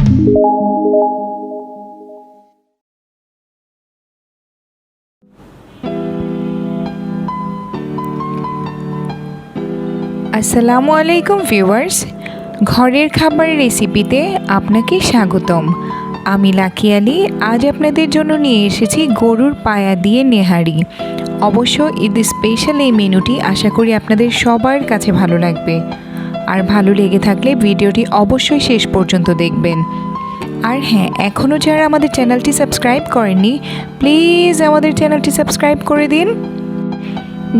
আসসালামু আলাইকুম ভিউয়ার্স, ঘরের খাবার রেসিপিতে আপনাকে স্বাগতম। আমি লাকি আলী। আজ আপনাদের জন্য নিয়ে এসেছি গরুর পায়া দিয়ে নেহারি। অবশ্য ঈদ স্পেশাল এই মেনুটি আশা করি আপনাদের সবার কাছে ভালো লাগবে। আর ভালো লেগে থাকলে ভিডিওটি অবশ্যই শেষ পর্যন্ত দেখবেন। আর হ্যাঁ, এখনও যারা আমাদের চ্যানেলটি সাবস্ক্রাইব করেননি, প্লিজ আমাদের চ্যানেলটি সাবস্ক্রাইব করে দিন।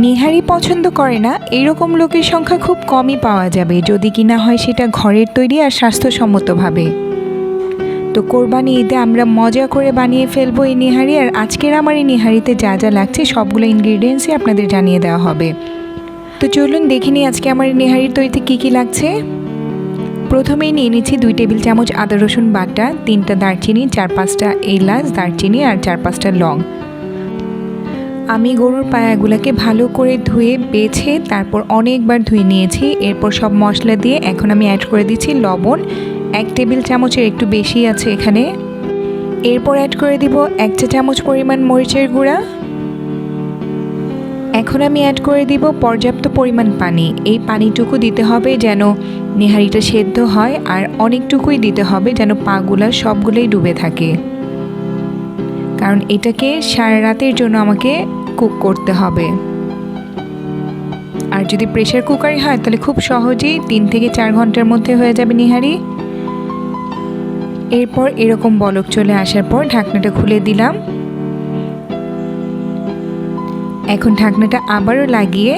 নেহারি পছন্দ করে না এরকম লোকের সংখ্যা খুব কমই পাওয়া যাবে, যদি কিনা হয় সেটা ঘরের তৈরি আর স্বাস্থ্যসম্মতভাবে। তো কোরবানি ঈদে আমরা মজা করে বানিয়ে ফেলবো এই নেহারি। আর আজকের আমার এই নেহারিতে যা যা লাগছে সবগুলো ইনগ্রিডিয়েন্টসই আপনাদের জানিয়ে দেওয়া হবে। তো চলুন দেখে নিই আজকে আমার এই নেহারির তৈরিতে কী কী লাগছে। প্রথমেই নিয়ে নিচ্ছি 2 টেবিল চামচ আদা রসুন বাটা, 3টা দারচিনি, 4-5টা এলাচ দারচিনি আর 4-5টা লং। আমি গরুর পায়াগুলোকে ভালো করে ধুয়ে বেছে তারপর অনেকবার ধুয়ে নিয়েছি। এরপর সব মশলা দিয়ে এখন আমি অ্যাড করে দিচ্ছি লবণ, 1 টেবিল চামচের একটু বেশি আছে এখানে। এরপর অ্যাড করে দিব 1 চা চামচ পরিমাণ মরিচের গুঁড়া। এখন আমি অ্যাড করে দিব পর্যাপ্ত পরিমাণ পানি। এই পানিটুকু দিতে হবে যেন নেহারিটা সেদ্ধ হয়, আর অনেকটুকুই দিতে হবে যেন পাগুলা সবগুলোই ডুবে থাকে, কারণ এটাকে সারা রাতের জন্য আমাকে কুক করতে হবে। আর যদি প্রেসার কুকারই হয় তাহলে খুব সহজেই 3 থেকে 4 ঘন্টার মধ্যে হয়ে যাবে নেহারি। এরপর এরকম বলক চলে আসার পর ঢাকনাটা খুলে দিলাম। এখন ঢাকনাটা আবারও লাগিয়ে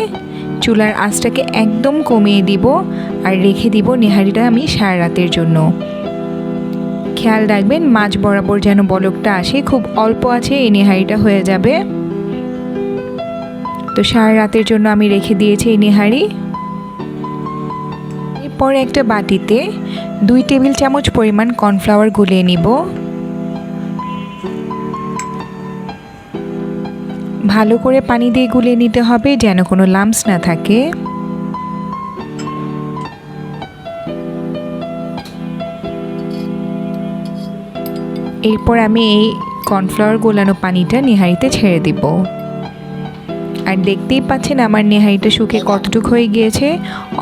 চুলার আঁচটাকে একদম কমিয়ে দিব আর রেখে দিব নেহারিটা আমি সারা রাতের জন্য। খেয়াল রাখবেন মাঝ বরাবর যেন বলকটা আসে, খুব অল্প আছে এই নেহারিটা হয়ে যাবে। তো সারা রাতের জন্য আমি রেখে দিয়েছি এই নেহারি। এরপর একটা বাটিতে 2 টেবিল চামচ পরিমাণ কর্নফ্লাওয়ার গুলিয়ে নিব। ভালো করে পানি দিয়ে গুলিয়ে নিতে হবে যেন কোনো লাম্পস না থাকে। এরপর আমি এই কর্নফ্লাওয়ার গোলানো পানিটা নেহারিতে ছেড়ে দিব। আর দেখতেই পাচ্ছেন আমার নেহারিটা শুকে কতটুকু হয়ে গিয়েছে,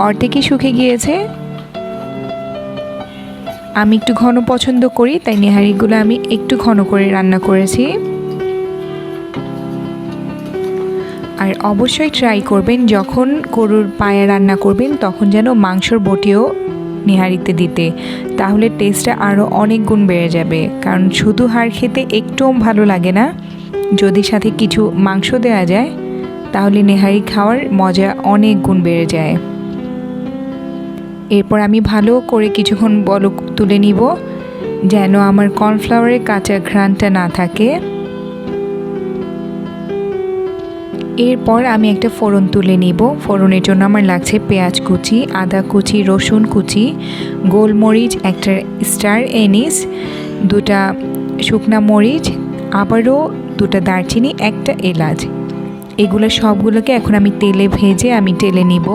অর্ধেকই শুকে গিয়েছে। আমি একটু ঘন পছন্দ করি, তাই নেহারিগুলো আমি একটু ঘন করে রান্না করেছি। আর অবশ্যই ট্রাই করবেন যখন গরুর পায়া রান্না করবেন তখন যেন মাংসর বটিও নেহারিতে দিতে, তাহলে টেস্টটা আরও অনেক গুণ বেড়ে যাবে। কারণ শুধু হাড় খেতে একটুও ভালো লাগে না, যদি সাথে কিছু মাংস দেওয়া যায় তাহলে নেহারি খাওয়ার মজা অনেক গুণ বেড়ে যায়। এরপর আমি ভালো করে কিছুক্ষণ বলক তুলে নিব যেন আমার কর্নফ্লাওয়ারের কাঁচা ঘ্রাণটা না থাকে। এরপর আমি একটা ফোড়ন তুলে নিব। ফোড়নের জন্য আমার লাগছে পেঁয়াজ কুচি, আদা কুচি, রসুন কুচি, গোলমরিচ, একটা স্টার এনিস, 2টা শুকনা মরিচ, আবারও 2টা দারচিনি, একটা এলাচ। এগুলো সবগুলোকে এখন আমি তেলে ভেজে আমি টেলে নিব।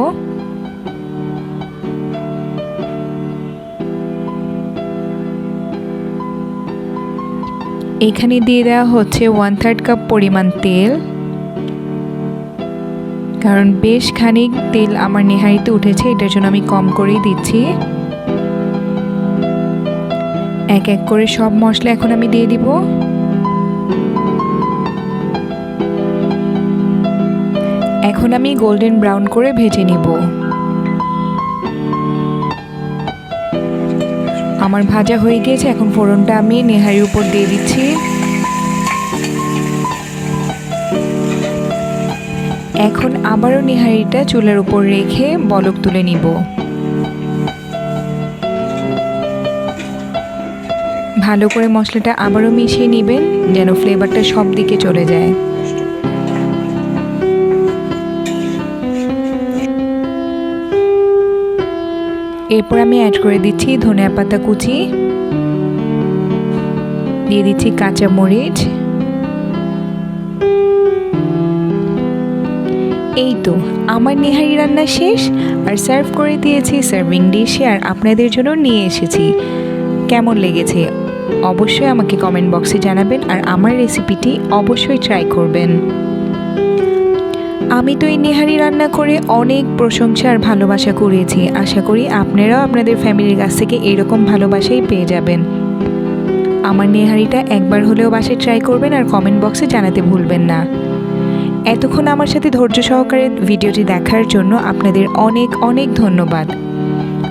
এখানে দিয়ে দেওয়া হচ্ছে 1/3 কাপ পরিমাণ তেল, কারণ বেশ খানিক তেল আমার নেহারিতে উঠেছে, এটার জন্য আমি কম করেই দিচ্ছি। এক এক করে সব মশলা এখন আমি দিয়ে দিব। এখন আমি গোল্ডেন ব্রাউন করে ভেজে নিব। আমার ভাজা হয়ে গিয়েছে, এখন ফোড়নটা আমি নেহারির উপর দিয়ে দিচ্ছি। এখন আবারও নেহারিটা চুলার উপর রেখে বলক তুলে নিব। ভালো করে মশলাটা আবারও মিশিয়ে নেবেন যেন ফ্লেভারটা সব দিকে চলে যায়। এরপর আমি অ্যাড করে দিচ্ছি ধনিয়া পাতা কুচি, দিয়ে দিচ্ছি কাঁচা মরিচ। এই তো আমার নেহারি রান্না শেষ আর সার্ভ করে দিয়েছি সার্ভিং ডিশে, আর আপনাদের জন্য নিয়ে এসেছি। কেমন লেগেছে অবশ্যই আমাকে কমেন্ট বক্সে জানাবেন, আর আমার রেসিপিটি অবশ্যই ট্রাই করবেন। আমি তো এই নেহারি রান্না করে অনেক প্রশংসা আর ভালোবাসা কুড়িয়েছি। আশা করি আপনারাও আপনাদের ফ্যামিলির কাছ থেকে এরকম ভালোবাসাই পেয়ে যাবেন। আমার নেহারিটা একবার হলেও বাসায় ট্রাই করবেন আর কমেন্ট বক্সে জানাতে ভুলবেন না। এতক্ষণ আমার সাথে ধৈর্য সহকারে ভিডিওটি দেখার জন্য আপনাদের অনেক অনেক ধন্যবাদ।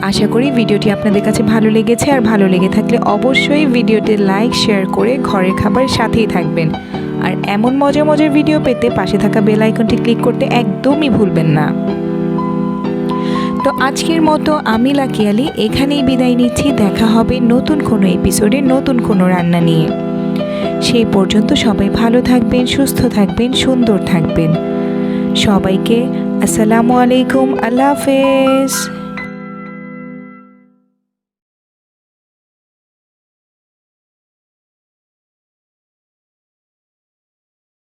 আশা করি ভিডিওটি আপনাদের কাছে ভালো লেগেছে, আর ভালো লেগে থাকলে অবশ্যই ভিডিওতে লাইক শেয়ার করে ঘরের খাবার সাথেই থাকবেন। আর এমন মজার মজার ভিডিও পেতে পাশে থাকা বেল আইকনটি ক্লিক করতে একদমই ভুলবেন না। তো আজকের মতো আমি লাকি আলি এখানেই বিদায় নিচ্ছি। দেখা হবে নতুন কোনো এপিসোডে নতুন কোনো রান্না নিয়ে। সেই পর্যন্ত সবাই ভালো থাকবেন, সুস্থ থাকবেন, সুন্দর থাকবেন। সবাইকে আসসালামু আলাইকুম, আল্লাহ হাফেজ।